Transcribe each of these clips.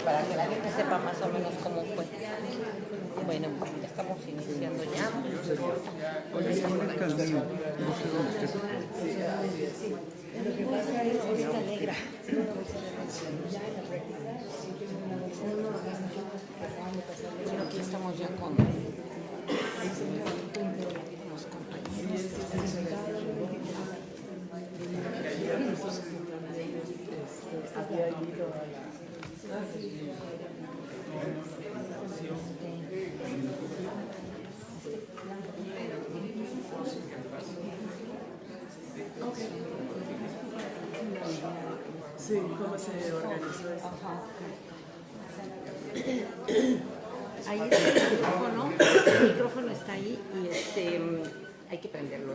Para que la gente sepa más o menos cómo fue. Bueno, ya estamos iniciando ya. Oye, está una canción, no sé dónde está. Lo que pasa es que está negra. Bueno, aquí estamos ya con los compañeros. Había ido a la... Sí, ¿cómo se organizó eso? Ahí está el micrófono está ahí y hay que prenderlo.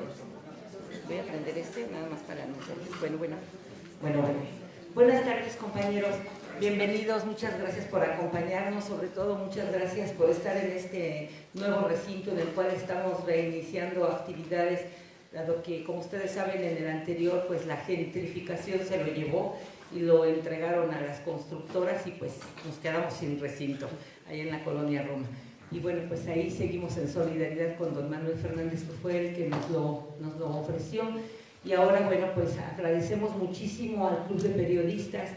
Voy a prender nada más para nosotros. Bueno. Buenas tardes, compañeros. Bienvenidos, muchas gracias por acompañarnos, sobre todo muchas gracias por estar en este nuevo recinto en el cual estamos reiniciando actividades, dado que, como ustedes saben, en el anterior, pues la gentrificación se lo llevó y lo entregaron a las constructoras y pues nos quedamos sin recinto, ahí en la colonia Roma. Y bueno, pues ahí seguimos en solidaridad con don Manuel Fernández, que fue el que nos lo ofreció. Y ahora, bueno, pues agradecemos muchísimo al Club de Periodistas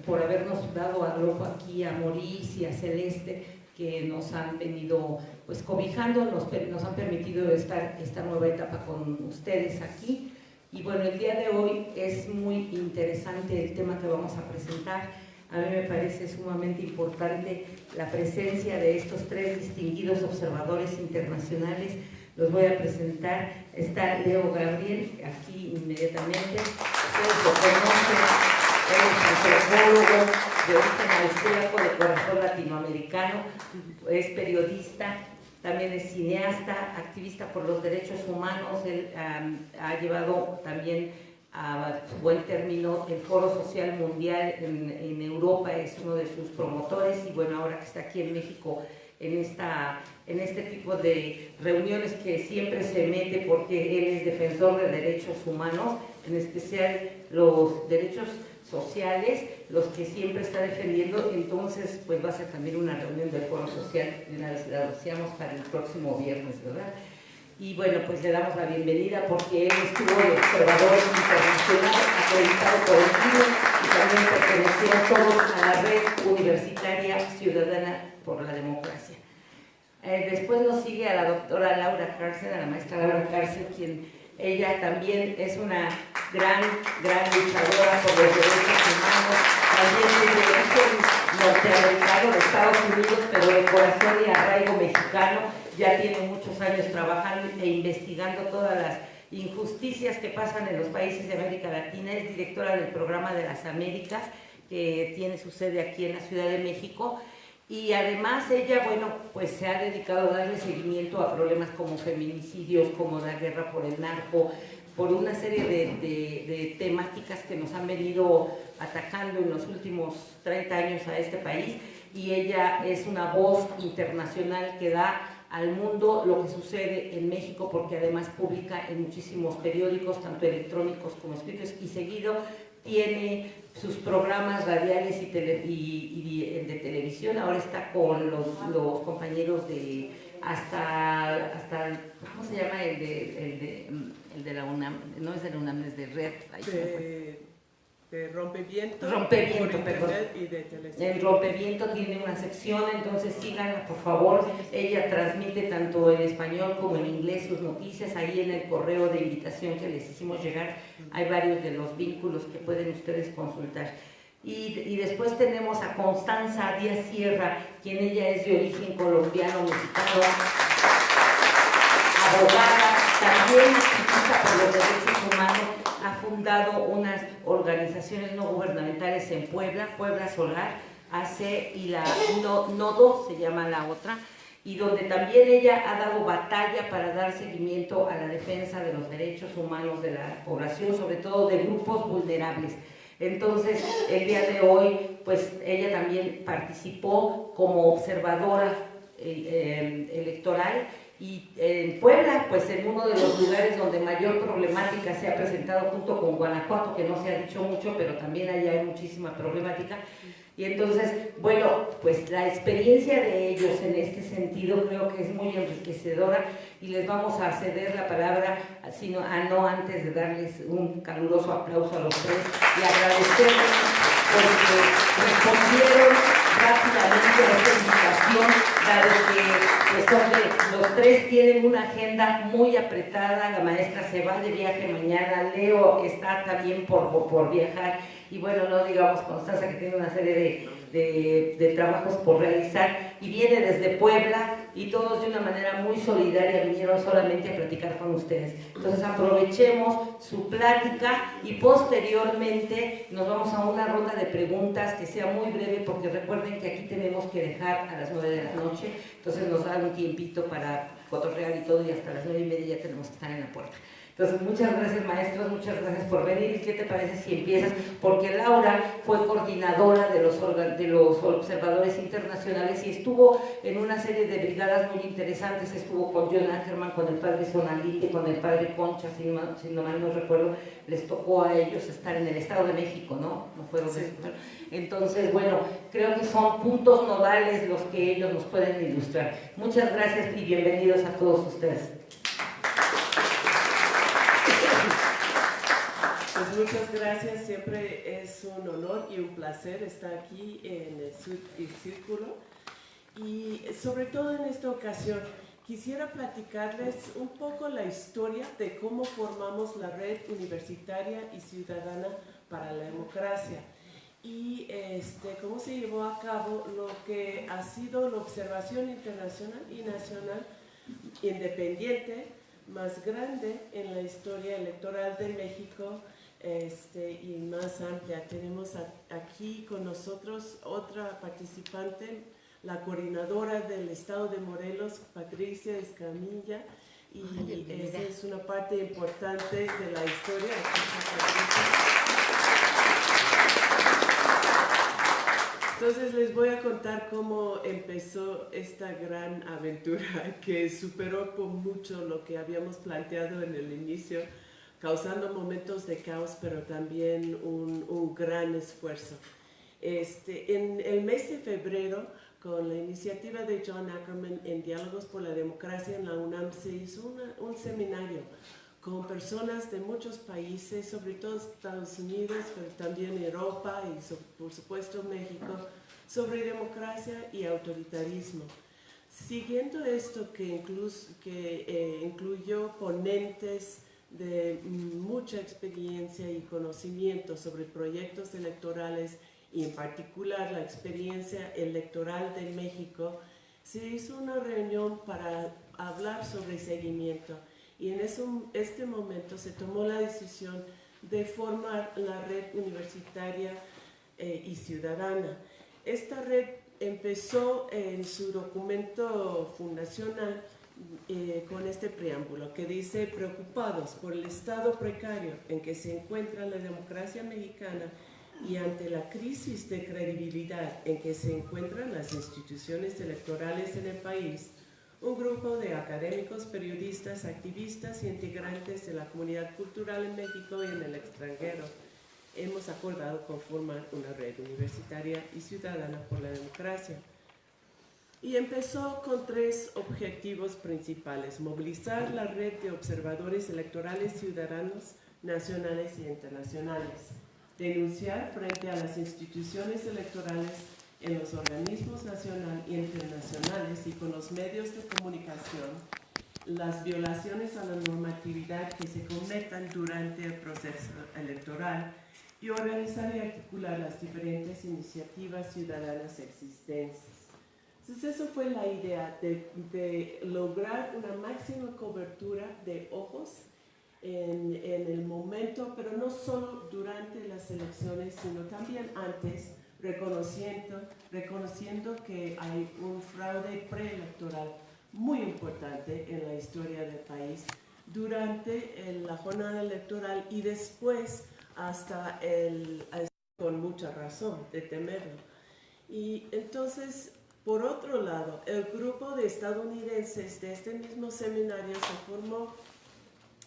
por habernos dado alojo aquí a Maurice y a Celeste, que nos han venido pues cobijando, nos han permitido estar esta nueva etapa con ustedes aquí. Y bueno, el día de hoy es muy interesante el tema que vamos a presentar. A mí me parece sumamente importante la presencia de estos tres distinguidos observadores internacionales. Los voy a presentar. Está Leo Gabriel, aquí inmediatamente. Ustedes lo conocen, él es antropólogo de origen austríaco de corazón latinoamericano, es periodista, también es cineasta, activista por los derechos humanos. Él ha llevado también a buen término el Foro Social Mundial en Europa, es uno de sus promotores, y bueno, ahora que está aquí en México en este tipo de reuniones que siempre se mete, porque él es defensor de derechos humanos, en especial los derechos sociales, los que siempre está defendiendo. Entonces pues va a ser también una reunión del Foro Social, la deseamos para el próximo viernes, ¿verdad? Y bueno, pues le damos la bienvenida porque él estuvo de observador internacional acreditado por el CIDE y también perteneció todos a la red universitaria ciudadana por la democracia. Después nos sigue a la doctora Laura Cárcel, a la maestra Laura Cárcel, quien ella también es una gran luchadora por los derechos humanos, también es de origen norteamericano de Estados Unidos, pero de corazón y arraigo mexicano. Ya tiene muchos años trabajando e investigando todas las injusticias que pasan en los países de América Latina. Es directora del Programa de las Américas, que tiene su sede aquí en la Ciudad de México. Y además ella, bueno, pues se ha dedicado a darle seguimiento a problemas como feminicidios, como la guerra por el narco, por una serie de temáticas que nos han venido atacando en los últimos 30 años a este país. Y ella es una voz internacional que da al mundo lo que sucede en México, porque además publica en muchísimos periódicos, tanto electrónicos como escritos, y seguido tiene sus programas radiales y de televisión. Ahora está con los compañeros de hasta ¿cómo se llama? El de la UNAM, no es de la UNAM, es de Red. De Rompeviento, perdón. Y de televisión. El Rompeviento tiene una sección, entonces síganla, por favor. Ella transmite tanto en español como en inglés sus noticias. Ahí en el correo de invitación que les hicimos llegar hay varios de los vínculos que pueden ustedes consultar. Y después tenemos a Constanza Díaz Sierra, quien ella es de origen colombiano, mexicano, abogada, también activista por los derechos humanos. Ha fundado unas organizaciones no gubernamentales en Puebla Solar, y la Nodo se llama la otra, y donde también ella ha dado batalla para dar seguimiento a la defensa de los derechos humanos de la población, sobre todo de grupos vulnerables. Entonces, el día de hoy, pues ella también participó como observadora electoral Y en Puebla, pues en uno de los lugares donde mayor problemática se ha presentado junto con Guanajuato, que no se ha dicho mucho, pero también allá hay muchísima problemática. Y entonces, bueno, pues la experiencia de ellos en este sentido creo que es muy enriquecedora y les vamos a ceder la palabra, sino no antes de darles un caluroso aplauso a los tres y agradecerles porque respondieron rápidamente a esta invitación, dado que los tres tienen una agenda muy apretada. La maestra se va de viaje mañana, Leo está también por viajar, y bueno, no digamos Constanza, que tiene una serie de trabajos por realizar, y viene desde Puebla, y todos de una manera muy solidaria vinieron solamente a platicar con ustedes. Entonces aprovechemos su plática y posteriormente nos vamos a una ronda de preguntas que sea muy breve, porque recuerden que aquí tenemos que dejar a las 9 de la noche, entonces nos da un tiempito para cotorrear y todo, y hasta las 9:30 ya tenemos que estar en la puerta. Entonces, muchas gracias, maestros, muchas gracias por venir. ¿Y qué te parece si empiezas? Porque Laura fue coordinadora de los observadores internacionales y estuvo en una serie de brigadas muy interesantes. Estuvo con John Ackerman, con el padre Sonalite, con el padre Concha, si no mal no recuerdo. Les tocó a ellos estar en el Estado de México, ¿no? No fueron Sí. Entonces, bueno, creo que son puntos nodales los que ellos nos pueden ilustrar. Muchas gracias y bienvenidos a todos ustedes. Pues muchas gracias, siempre es un honor y un placer estar aquí en el Círculo, y sobre todo en esta ocasión quisiera platicarles un poco la historia de cómo formamos la Red Universitaria y Ciudadana para la Democracia y cómo se llevó a cabo lo que ha sido la observación internacional y nacional independiente más grande en la historia electoral de México y más amplia. Tenemos aquí con nosotros otra participante, la coordinadora del Estado de Morelos, Patricia Escamilla, y esa es una parte importante de la historia. Entonces les voy a contar cómo empezó esta gran aventura que superó por mucho lo que habíamos planteado en el inicio, causando momentos de caos, pero también un gran esfuerzo. En el mes de febrero, con la iniciativa de John Ackerman en Diálogos por la Democracia en la UNAM, se hizo un seminario con personas de muchos países, sobre todo Estados Unidos, pero también Europa y por supuesto México, sobre democracia y autoritarismo. Siguiendo esto que incluyó ponentes de mucha experiencia y conocimiento sobre proyectos electorales y en particular la experiencia electoral de México, se hizo una reunión para hablar sobre seguimiento. Y en este momento se tomó la decisión de formar la Red Universitaria y Ciudadana. Esta red empezó en su documento fundacional con este preámbulo que dice: preocupados por el estado precario en que se encuentra la democracia mexicana y ante la crisis de credibilidad en que se encuentran las instituciones electorales en el país, un grupo de académicos, periodistas, activistas y integrantes de la comunidad cultural en México y en el extranjero hemos acordado conformar una red universitaria y ciudadana por la democracia. Y empezó con 3 objetivos principales: movilizar la red de observadores electorales ciudadanos nacionales e internacionales, denunciar frente a las instituciones electorales en los organismos nacional y internacionales y con los medios de comunicación las violaciones a la normatividad que se cometan durante el proceso electoral y organizar y articular las diferentes iniciativas ciudadanas existentes. Entonces, eso fue la idea de lograr una máxima cobertura de ojos en el momento, pero no solo durante las elecciones, sino también antes, reconociendo que hay un fraude preelectoral muy importante en la historia del país durante la jornada electoral y después con mucha razón de temerlo. Y entonces Por otro lado, el grupo de estadounidenses de este mismo seminario se formó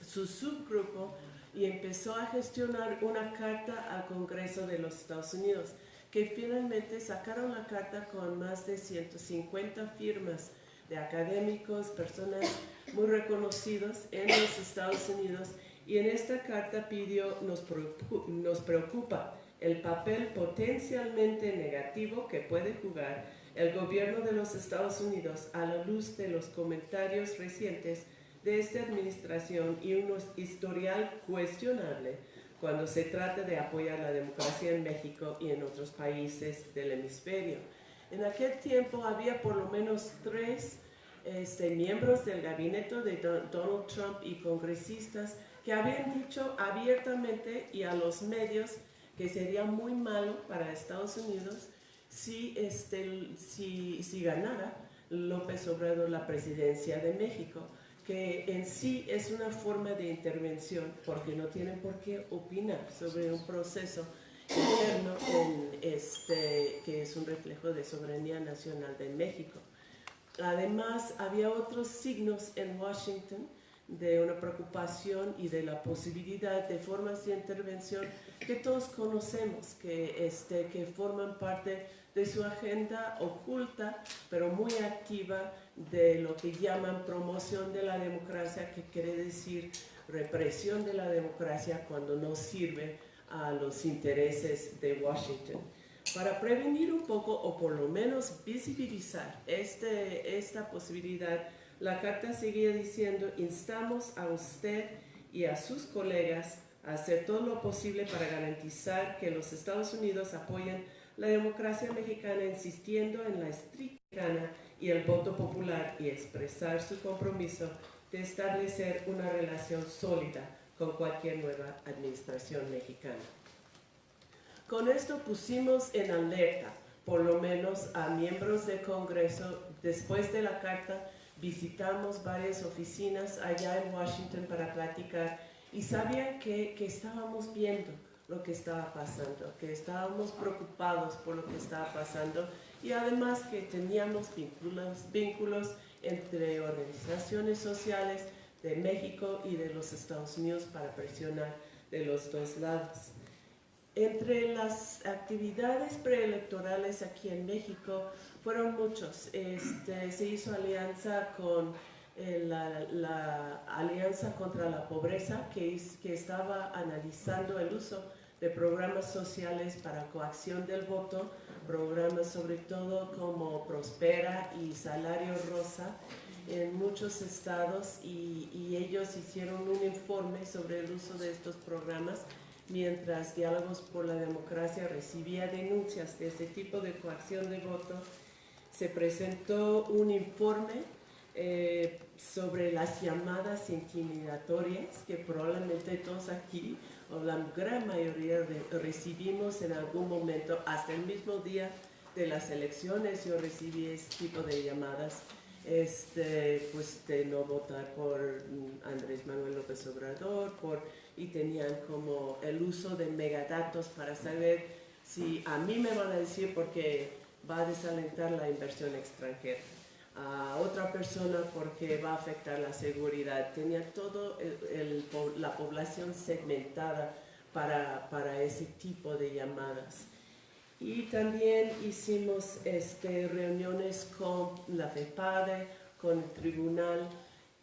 su subgrupo y empezó a gestionar una carta al Congreso de los Estados Unidos, que finalmente sacaron la carta con más de 150 firmas de académicos, personas muy reconocidos en los Estados Unidos, y en esta carta pidió: nos preocupa el papel potencialmente negativo que puede jugar el gobierno de los Estados Unidos a la luz de los comentarios recientes de esta administración y un historial cuestionable cuando se trata de apoyar la democracia en México y en otros países del hemisferio. En aquel tiempo había por lo menos 3 miembros del gabinete de Donald Trump y congresistas que habían dicho abiertamente y a los medios que sería muy malo para Estados Unidos si ganara López Obrador la presidencia de México, que en sí es una forma de intervención porque no tienen por qué opinar sobre un proceso interno que es un reflejo de soberanía nacional de México. Además, había otros signos en Washington de una preocupación y de la posibilidad de formas de intervención que todos conocemos, que forman parte de su agenda oculta, pero muy activa, de lo que llaman promoción de la democracia, que quiere decir represión de la democracia cuando no sirve a los intereses de Washington. Para prevenir un poco, o por lo menos visibilizar esta posibilidad, la carta seguía diciendo: instamos a usted y a sus colegas a hacer todo lo posible para garantizar que los Estados Unidos apoyen la democracia mexicana, insistiendo en la estricta y el voto popular, y expresar su compromiso de establecer una relación sólida con cualquier nueva administración mexicana. Con esto pusimos en alerta, por lo menos a miembros del Congreso. Después de la carta, visitamos varias oficinas allá en Washington para platicar, y sabían que estábamos viendo lo que estaba pasando, que estábamos preocupados por lo que estaba pasando, y además que teníamos vínculos entre organizaciones sociales de México y de los Estados Unidos para presionar de los dos lados. Entre las actividades preelectorales aquí en México fueron muchos. Se hizo alianza con la Alianza contra la Pobreza, que estaba analizando el uso de programas sociales para coacción del voto, programas sobre todo como Prospera y Salario Rosa en muchos estados, y ellos hicieron un informe sobre el uso de estos programas, mientras Diálogos por la Democracia recibía denuncias de este tipo de coacción de voto. Se presentó un informe sobre las llamadas intimidatorias, que probablemente todos aquí, o la gran mayoría, recibimos en algún momento. Hasta el mismo día de las elecciones yo recibí este tipo de llamadas, pues de no votar por Andrés Manuel López Obrador, y tenían como el uso de megadatos para saber si a mí me van a decir porque va a desalentar la inversión extranjera, a otra persona porque va a afectar la seguridad. Tenía todo la población segmentada para ese tipo de llamadas. Y también hicimos reuniones con la FEPADE, con el Tribunal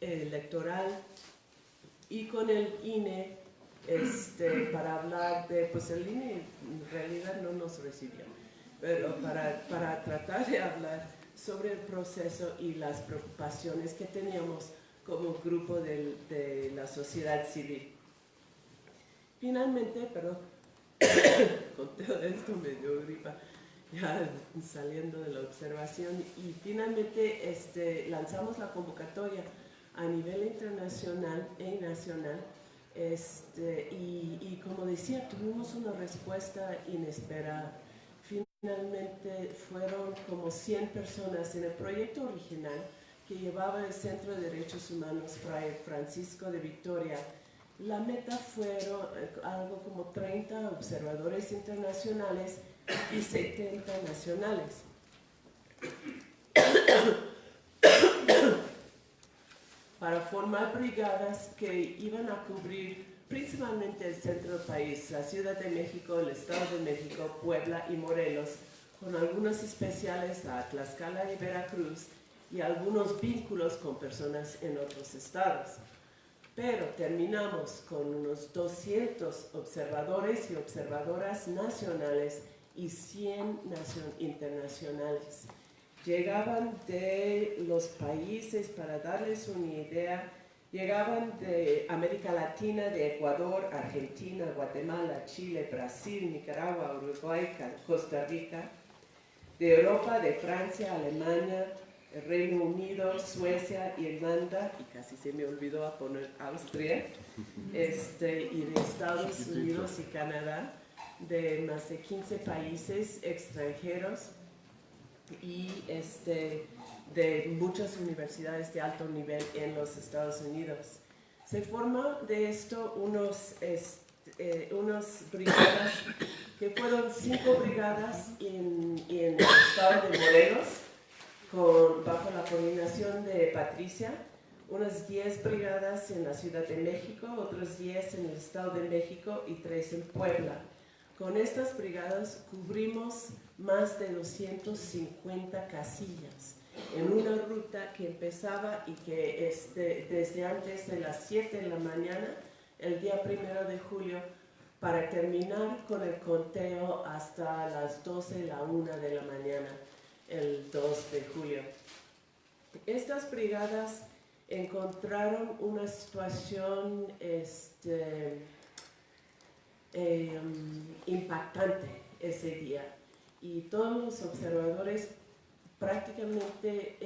Electoral y con el INE, para hablar de, pues el INE en realidad no nos recibió, pero para tratar de hablar sobre el proceso y las preocupaciones que teníamos como grupo de la sociedad civil. Finalmente, con todo esto me dio gripa, ya saliendo de la observación, y finalmente lanzamos la convocatoria a nivel internacional e nacional, y como decía, tuvimos una respuesta inesperada. Finalmente fueron como 100 personas en el proyecto original que llevaba el Centro de Derechos Humanos Fray Francisco de Vitoria. La meta fueron algo como 30 observadores internacionales y 70 nacionales. para formar brigadas que iban a cubrir principalmente el centro del país, la Ciudad de México, el Estado de México, Puebla y Morelos, con algunos especiales a Tlaxcala y Veracruz y algunos vínculos con personas en otros estados. Pero terminamos con unos 200 observadores y observadoras nacionales y 100 internacionales. Llegaban de los países, para darles una idea, llegaban de América Latina, de Ecuador, Argentina, Guatemala, Chile, Brasil, Nicaragua, Uruguay, Costa Rica, de Europa, de Francia, Alemania, el Reino Unido, Suecia, Irlanda, y casi se me olvidó poner Austria, y de Estados Unidos y Canadá, de más de 15 países extranjeros y de muchas universidades de alto nivel en los Estados Unidos. Se forman de esto unos brigadas, que fueron 5 brigadas en el estado de Morelos, bajo la coordinación de Patricia, unas 10 brigadas en la Ciudad de México, otras 10 en el Estado de México y 3 en Puebla. Con estas brigadas cubrimos más de 250 casillas en una ruta que empezaba y que desde antes de las 7 de la mañana, el día 1 de julio, para terminar con el conteo hasta las 12, la 1 de la mañana, el 2 de julio. Estas brigadas encontraron una situación impactante ese día, y todos los observadores prácticamente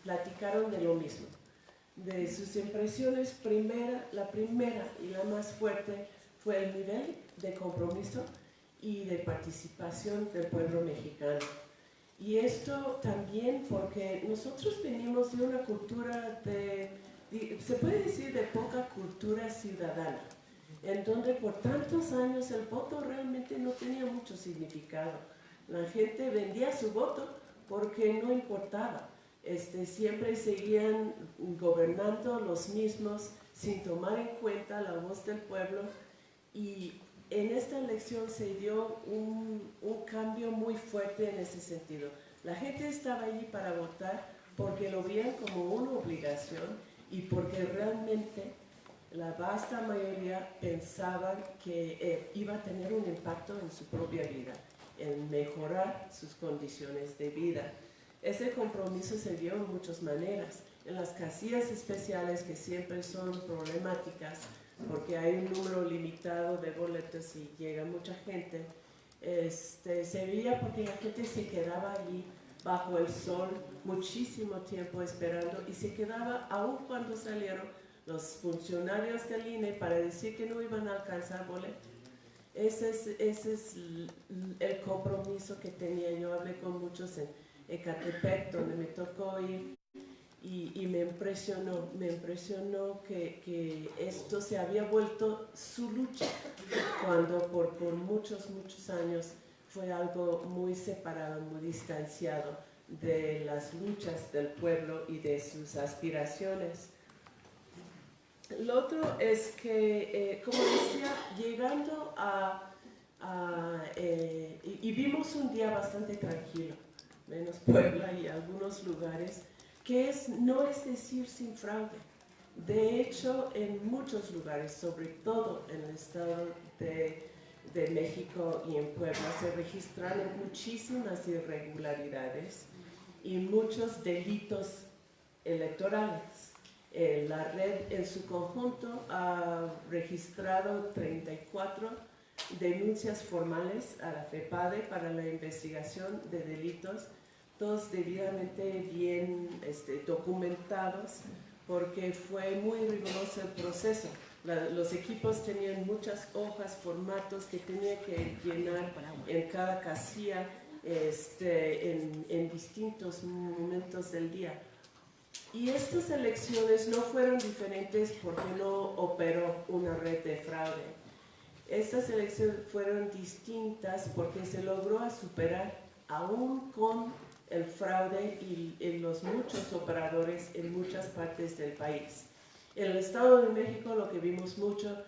platicaron de lo mismo, de sus impresiones. La primera y la más fuerte fue el nivel de compromiso y de participación del pueblo mexicano. Y esto también porque nosotros venimos de una cultura se puede decir, de poca cultura ciudadana, en donde por tantos años el voto realmente no tenía mucho significado. La gente vendía su voto porque no importaba. Siempre seguían gobernando los mismos sin tomar en cuenta la voz del pueblo, y en esta elección se dio un cambio muy fuerte en ese sentido. La gente estaba allí para votar porque lo veían como una obligación y porque realmente la vasta mayoría pensaban que iba a tener un impacto en su propia vida, en mejorar sus condiciones de vida. Ese compromiso se dio en muchas maneras. En las casillas especiales, que siempre son problemáticas porque hay un número limitado de boletos y llega mucha gente, se veía porque la gente se quedaba allí bajo el sol muchísimo tiempo esperando, y se quedaba aún cuando salieron los funcionarios del INE para decir que no iban a alcanzar boleto. Ese es el compromiso que tenía. Yo hablé con muchos en Ecatepec, donde me tocó ir, y me impresionó que esto se había vuelto su lucha, cuando por muchos años fue algo muy separado, muy distanciado de las luchas del pueblo y de sus aspiraciones. Lo otro es que, como decía, llegando y vimos un día bastante tranquilo, menos Puebla y algunos lugares, que no es decir sin fraude. De hecho, en muchos lugares, sobre todo en el Estado de México y en Puebla, se registraron muchísimas irregularidades y muchos delitos electorales. La red en su conjunto ha registrado 34 denuncias formales a la FEPADE para la investigación de delitos, todos debidamente bien documentados, porque fue muy riguroso el proceso. Los equipos tenían muchas hojas, formatos que tenían que llenar en cada casilla en distintos momentos del día. Y estas elecciones no fueron diferentes porque no operó una red de fraude. Estas elecciones fueron distintas porque se logró superar, aún con el fraude y los muchos operadores en muchas partes del país. En el Estado de México lo que vimos mucho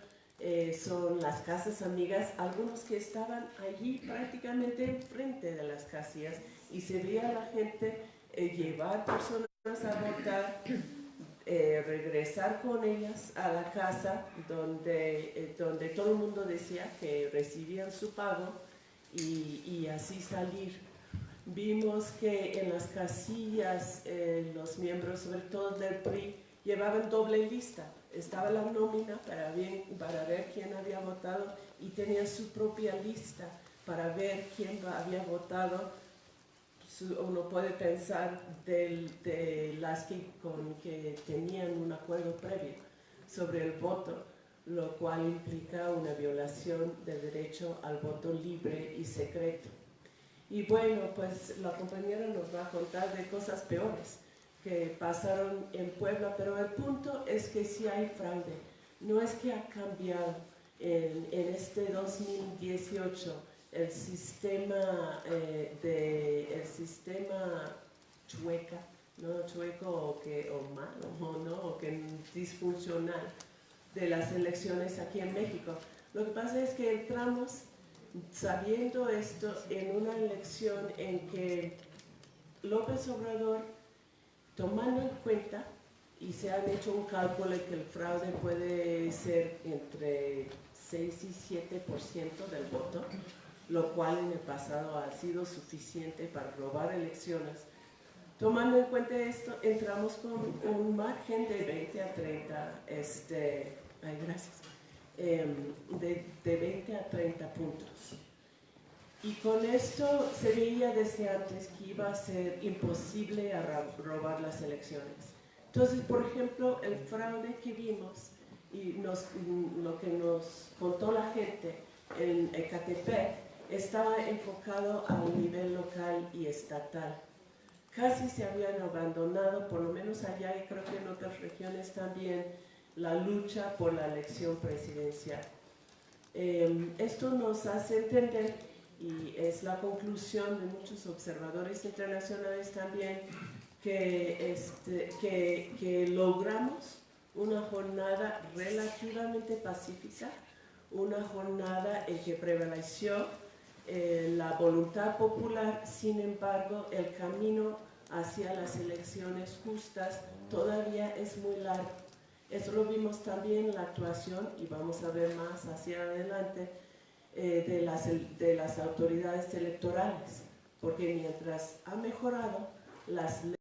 son las casas amigas, algunos que estaban allí prácticamente enfrente de las casillas y se veía a la gente llevar personas a votar, regresar con ellas a la casa donde todo el mundo decía que recibían su pago y así salir. Vimos que en las casillas los miembros, sobre todo del PRI, llevaban doble lista. Estaba la nómina para ver quién había votado y tenía su propia lista para ver quién había votado. Uno puede pensar de las que tenían un acuerdo previo sobre el voto, lo cual implica una violación del derecho al voto libre y secreto. Y bueno, pues la compañera nos va a contar de cosas peores que pasaron en Puebla, pero el punto es que sí hay fraude. No es que ha cambiado en este 2018 el sistema chueca, no chueco o malo, ¿no? O que disfuncional de las elecciones aquí en México. Lo que pasa es que entramos sabiendo esto en una elección en que López Obrador, tomando en cuenta, y se han hecho un cálculo de que el fraude puede ser entre 6 y 7% del voto, lo cual en el pasado ha sido suficiente para robar elecciones. Tomando en cuenta esto, entramos con un margen de 20 a 30, de 20 a 30 puntos. Y con esto se veía desde antes que iba a ser imposible robar las elecciones. Entonces, por ejemplo, el fraude que vimos y lo que nos contó la gente en Ecatepec estaba enfocado al nivel local y estatal. Casi se habían abandonado, por lo menos allá y creo que en otras regiones también, la lucha por la elección presidencial. Esto nos hace entender, y es la conclusión de muchos observadores internacionales también, que logramos una jornada relativamente pacífica, una jornada en que prevaleció la voluntad popular. Sin embargo, el camino hacia las elecciones justas todavía es muy largo. Eso lo vimos también en la actuación, y vamos a ver más hacia adelante, de las autoridades electorales, porque mientras ha mejorado las leyes